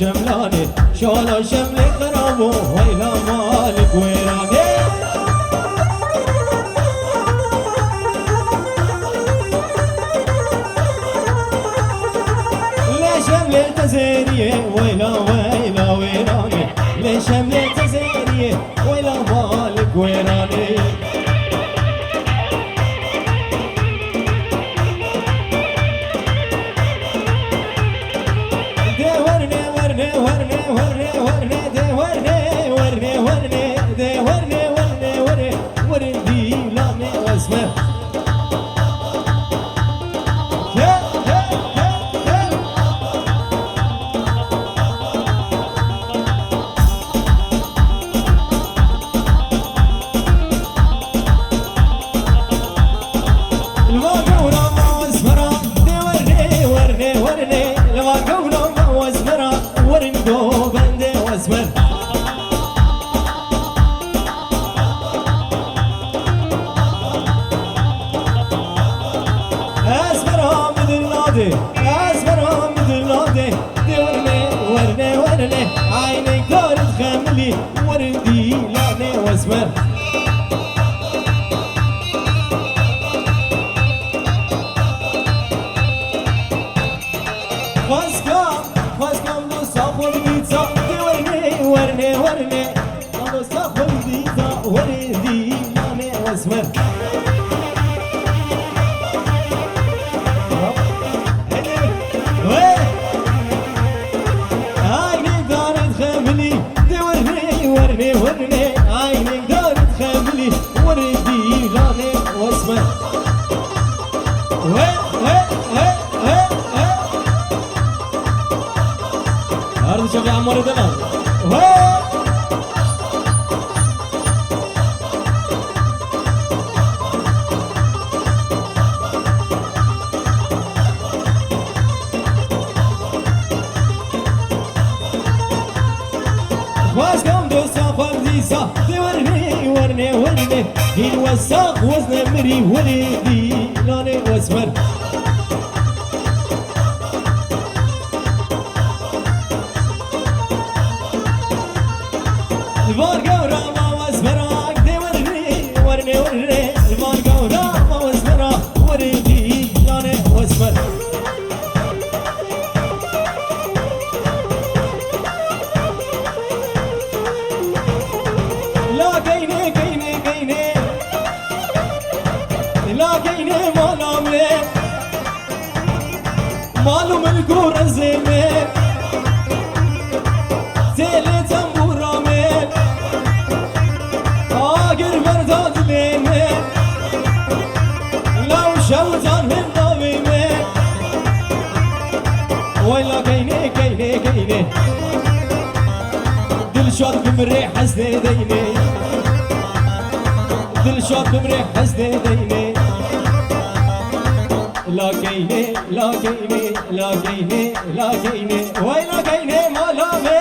شملاني شلون شملي خرابو ويلا مالك ويراني ليش شملي تزيني ويلا ويلا ويراني ليش شملي تزيني ويلا مالك ويراني عيني دارت خملي وردي لعنة واسمر خواستم دو صاحب دیتا ورنه ورنه ورنه دو صاحب دیتا وردی لعنة واسمر ورني عينك دارت خملي وردي لعنة واسمر هارد شوف يا عمار دمام ورني ورني الوساق وزن مري ولدي لوني واسمر البار قورا ما واسمراك دي ورني ورني ورني البار قورا ما واسمراك ولدي لوني واسمر مالو ملكو رزيمي تيلي تنبورامي آقر مرداد ليمي لو شوتان من نويمي ويلا كيني كيني كيني دل شاد بمري حزني ديني دل شاد بمري حزني ديني لاقيني لاقيني لاقيني لاقيني وين لاقيني مالامي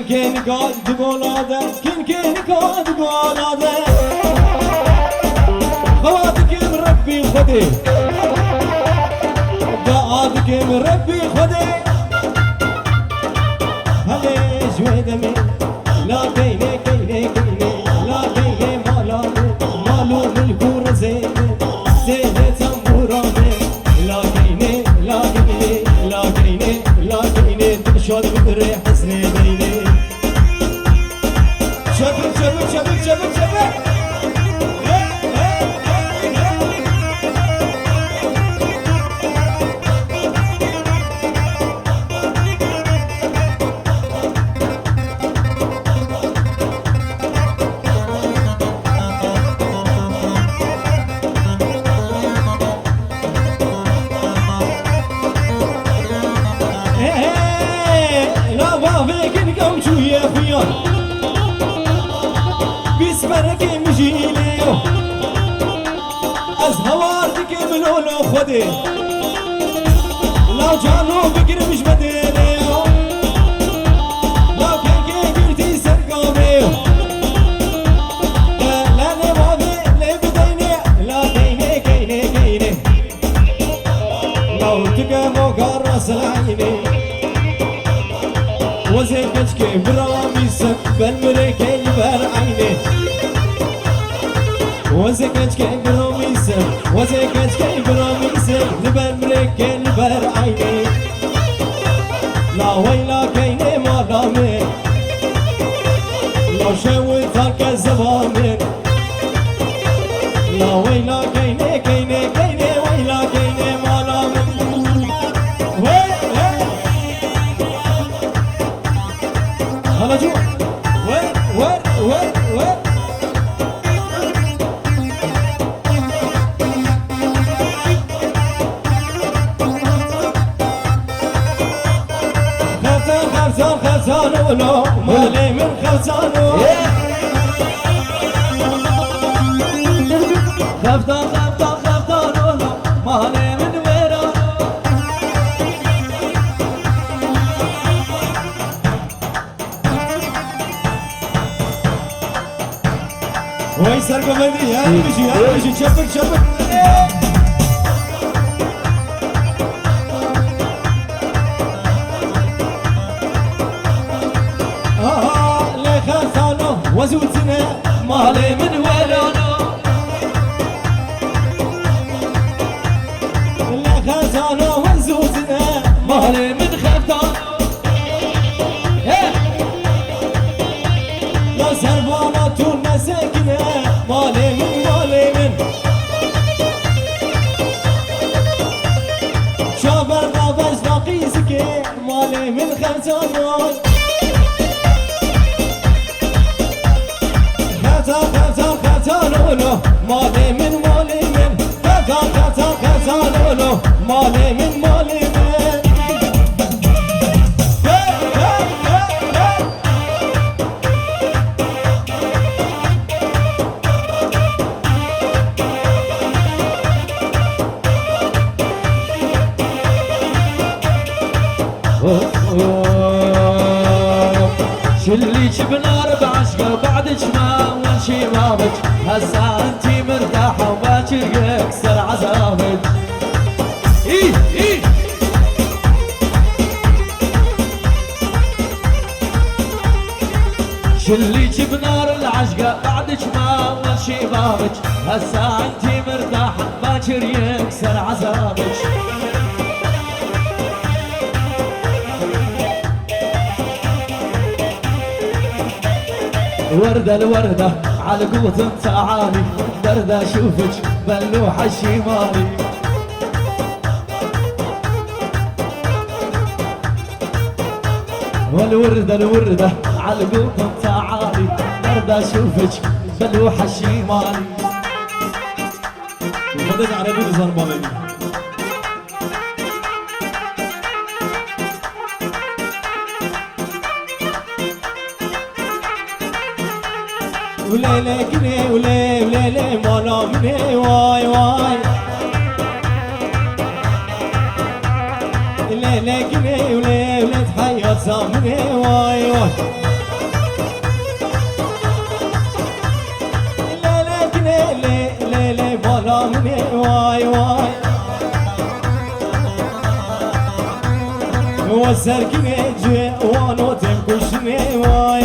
كان قاعد تقول هذا كان قاعد تقول هذا خواتك من ربي خدي قاعدك من ربي خدي هلي جوي دمي لا كيني كيني كيني لا كيني مالو ملكو رزيني زيني تنبورامي لا كيني لا كيني لا كيني لا كيني تشهد بدري حسني ديني شبك شبك شبك شبك شبك لا خودي لو جانو بكر مش مديني لو كان قلتي سرقامي لا نبابي لي بديني لا كيني كيني كيني لو تقامو قرص العيني وزي كشكي برامي سب بالمريكي بر عيني وزي كشكي برامي سب وزي كشكي برامي سب بالمريكي بر عيني لا ويلا كيني ما دامي لو شويتك الزباني لا ويلا كيني كيني كيني ويلا كيني ما دامي هلا جو وين خزان ولو مالي من خزانو خفتان ولو مالي من ويرانو وي سرقو بندي يا بيجي شبك وزوتنا مالي من ويرانو لا خزانو وزوتنا مالي من خفتانو لا سربانات المساكنة مالي من شابر نابج ناقيسك مالي من خفتانو خزانولو مالي من خزانولو مالي من شليك بنار بعشقه بعدك ما وشي مابك هسا انتي مرتاحه وباكر يكسر عذابك ايه شليك بنار العشقه بعدك ما وشي مابك هسا انتي مرتاحه باكر يكسر عذابك وردة الوردة على قوة تعالي وردة اشوفك بلوحة الشمالي والوردة على قوة تعالي وردة اشوفك بلوحة الشمالي ومدد عربي بزربة مني وليلة كني وليلة مالا مني واي ليلة كني وليلة حياة سامني واي ليلة كني ليلة مالا مني واي وزر كني جي وانو تنكشني واي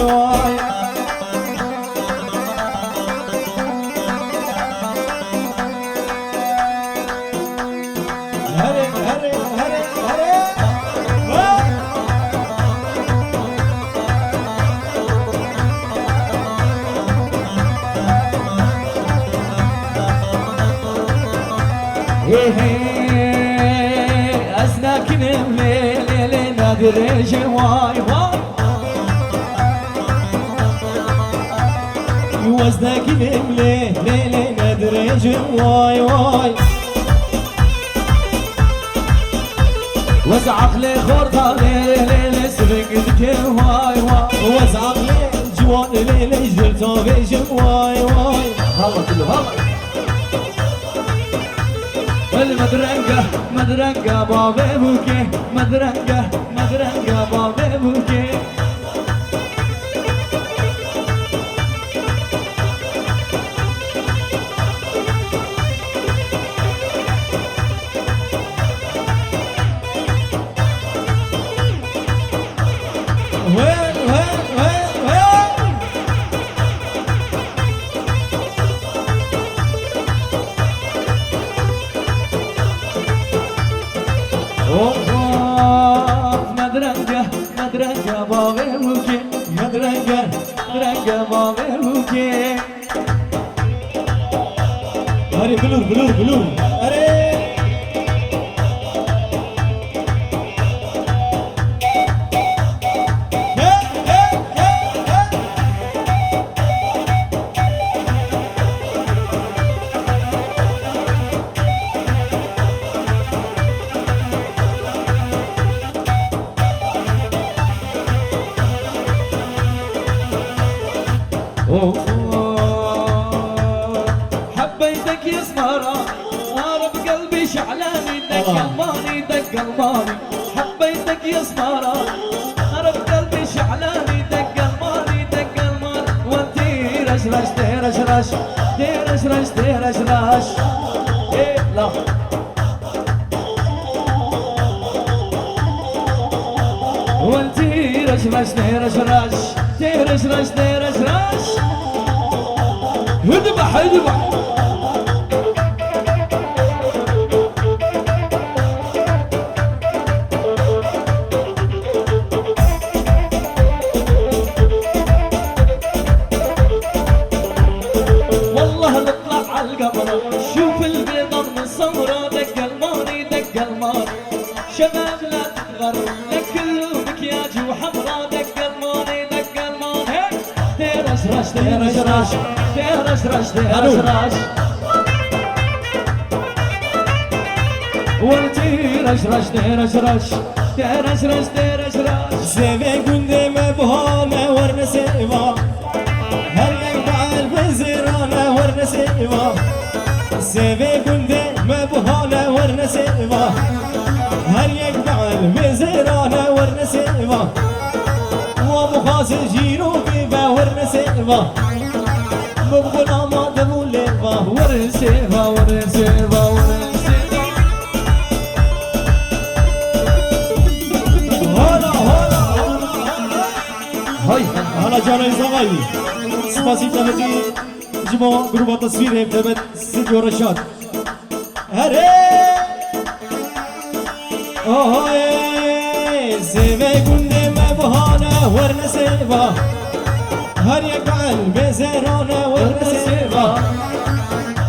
أسناكن الليل نادر جواي وزناكن الليل نادر جواي وزعق لي خورطة ليل سرقتك واي وزعق لي جوان ليل جرتو بيجم واي هلا كله هلا المدرنقة مدرنقة بابي بوكي مدرنقة مدرنقة بابي بوكي وين وين وين وين مدرنقة مدرنقة بابي بوكي مدرنقة مدرنقة بابي بوكي هاري بلور بلور بلور هاري حبيتك يا سمرة نار بقلبي شعلاني دق الماني دق الماني حبيتك يا سمرة نار بقلبي شعلاني دق الماني دق الماني وانتي رشرش ترشرش ترشرش ترشرش ايه لا وانتي رشرش ترشرش ترشرش ترشرش اذبح اذبح والله نطلع على القمر شوف البيضة من السمرة دق الماني دق الماني شباب لا تتغر لك كله مكياج وحمرا دق الماني دق الماني ترشرش ترشرش ترشرش ترشرش وانتي رشرش ترشرش ترشرش ترشرش سيبي كنت مبهانة ورنسيبا هل يقبع البزيرانة ورنسيبا سيبي كنت مبهانة ورنسيبا هل يقبع البزيرانة ورنسيبا ومخاص جيرو بيبا ورنسيبا مبغنا ما دمول ليبا ورنسيبا ورنسيبا ورنسيبا هلا هلا هاي هلا جانا زغاي سباسيتا مجي جماعة جروب تصوير هبتبت سيديو رشاد هري اوه سيبي كنت مبهانة ورنسيبا هر يقعل بزيرانة ورنسيبا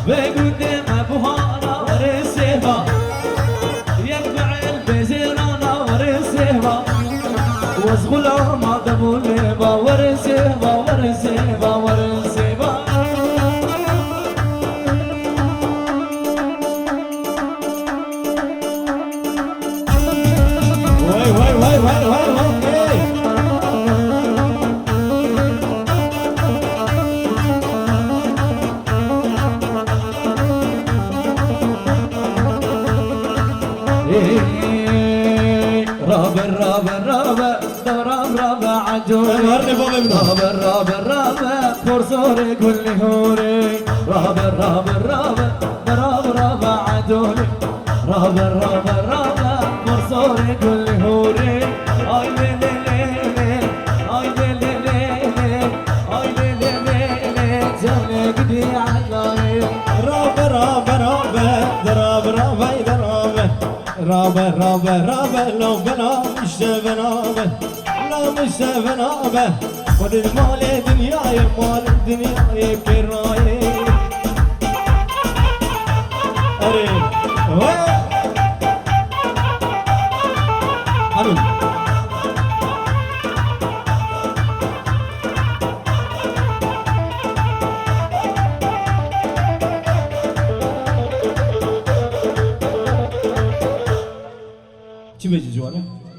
بقود مبهانة ورنسيبا يقعل بزيرانة ورنسيبا وزغلا ما دمو ليبا ورنسيبا ورنسيبا ورنسيبا واي واي واي واي واي واي رابر رابر رابر راب رابر عجوري رابر رابر رابر فرصوري كل هوري رابر رابر رابر راب رابر عجوري رابر رابر رابر فرصوري كل هوري اي لي لي لي اي لي لي لي اي لي لي لي جاني قدي عطلاني رابر رابر رابر رابر رابر رابر رابر رابر لو بنا مش بنابه لا مش بنابه خد المال دنياي مال دنياي كراي اري وين حلو شو بيجي جواله